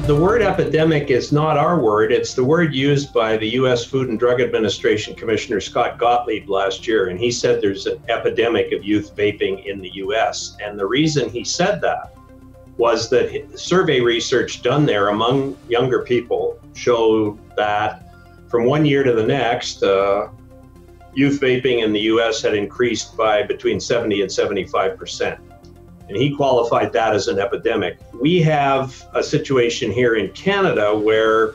the word epidemic is not our word. It's the word used by the U.S. Food and Drug Administration Commissioner Scott Gottlieb last year. And he said there's an epidemic of youth vaping in the U.S. And the reason he said that was that survey research done there among younger people showed that from one year to the next, youth vaping in the U.S. had increased by between 70 and 75%. And he qualified that as an epidemic. We have a situation here in Canada where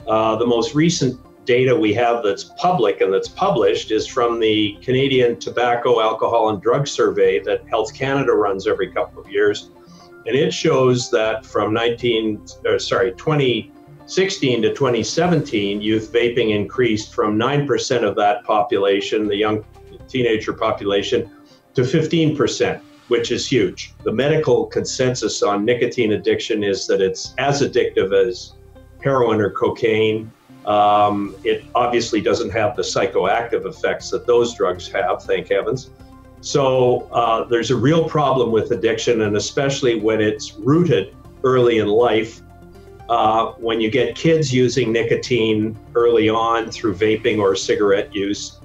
the most recent data we have that's public and that's published is from the Canadian Tobacco, Alcohol and Drug Survey that Health Canada runs every couple of years. And it shows that from 2016 to 2017, youth vaping increased from 9% of that population, the young teenager population, to 15%. Which is huge. The medical consensus on nicotine addiction is that it's as addictive as heroin or cocaine. It obviously doesn't have the psychoactive effects that those drugs have, thank heavens. So there's a real problem with addiction, and especially when it's rooted early in life. When you get kids using nicotine early on through vaping or cigarette use,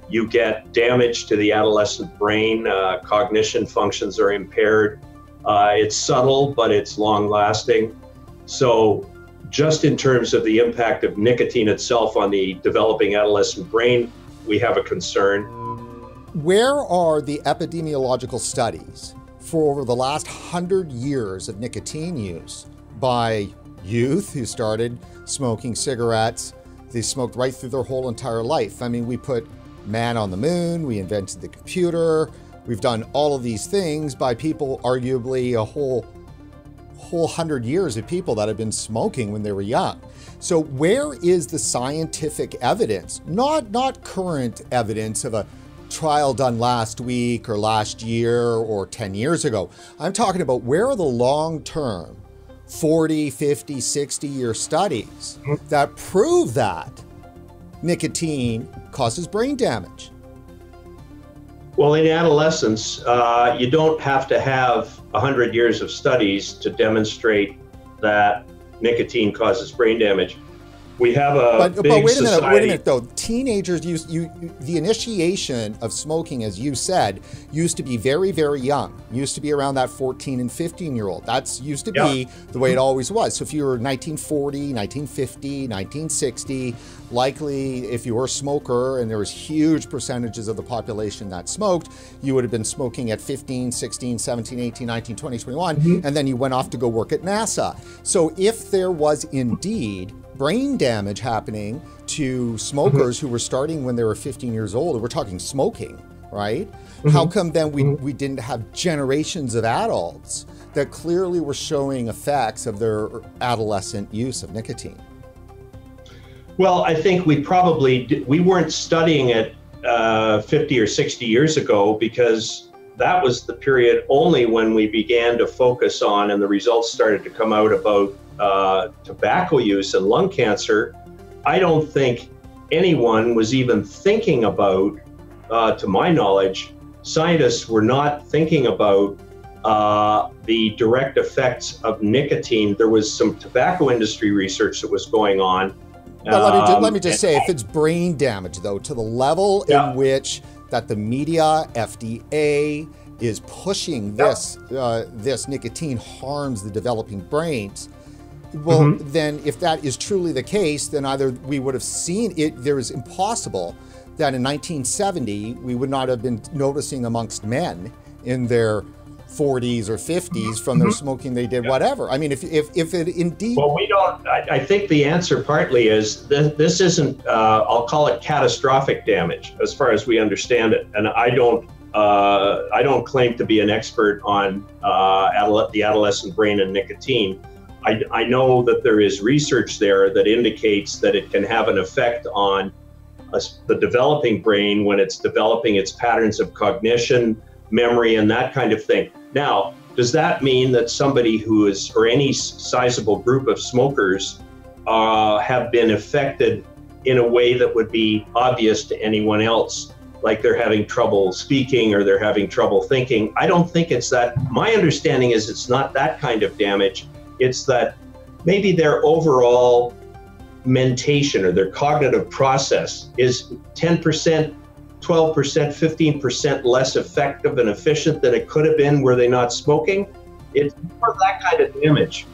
you get damage to the adolescent brain, cognition functions are impaired. It's subtle, but it's long lasting. So just in terms of the impact of nicotine itself on the developing adolescent brain, we have a concern. Where are the epidemiological studies for the last 100 years of nicotine use by youth who started smoking cigarettes? They smoked right through their whole entire life. I mean, we put man on the moon, we invented the computer, we've done all of these things by people, arguably a whole 100 years of people that have been smoking when they were young. So where is the scientific evidence, not current evidence of a trial done last week or last year or 10 years ago. I'm talking about where are the long-term 40, 50, 60-year studies that prove that nicotine causes brain damage? Well, in adolescence, you don't have to have 100 years of studies to demonstrate that nicotine causes brain damage. We have a big wait society. Wait a minute though. Teenagers the initiation of smoking, as you said, used to be very, very young. Used to be around that 14 and 15-year-old. That's used to be the way it always was. So if you were 1940, 1950, 1960, likely if you were a smoker and there was huge percentages of the population that smoked, you would have been smoking at 15, 16, 17, 18, 19, 20, 21, and then you went off to go work at NASA. So if there was indeed brain damage happening to smokers who were starting when they were 15 years old, we're talking smoking, right? How come then we didn't have generations of adults that clearly were showing effects of their adolescent use of nicotine? Well, I think we weren't studying it 50 or 60 years ago because that was the period only when we began to focus on, and the results started to come out about tobacco use and lung cancer. I don't think anyone was even thinking about, to my knowledge, scientists were not thinking about the direct effects of nicotine. There was some tobacco industry research that was going on. But let me just say, if it's brain damage, though, to the level in which that the media, FDA, is pushing this nicotine harms the developing brains, well, then if that is truly the case, then either we would have seen it, there is impossible that in 1970, we would not have been noticing amongst men in their 40s or 50s from their smoking they did, whatever. I mean, if it indeed... Well, we don't, I think the answer partly is this isn't, I'll call it catastrophic damage as far as we understand it. And I don't claim to be an expert on the adolescent brain and nicotine. I know that there is research there that indicates that it can have an effect on the developing brain when it's developing its patterns of cognition, memory, and that kind of thing. Now, does that mean that somebody who is, or any sizable group of smokers have been affected in a way that would be obvious to anyone else? Like they're having trouble speaking or they're having trouble thinking? I don't think it's that. My understanding is it's not that kind of damage. It's that maybe their overall mentation or their cognitive process is 10%, 12%, 15% less effective and efficient than it could have been were they not smoking. It's more that kind of damage.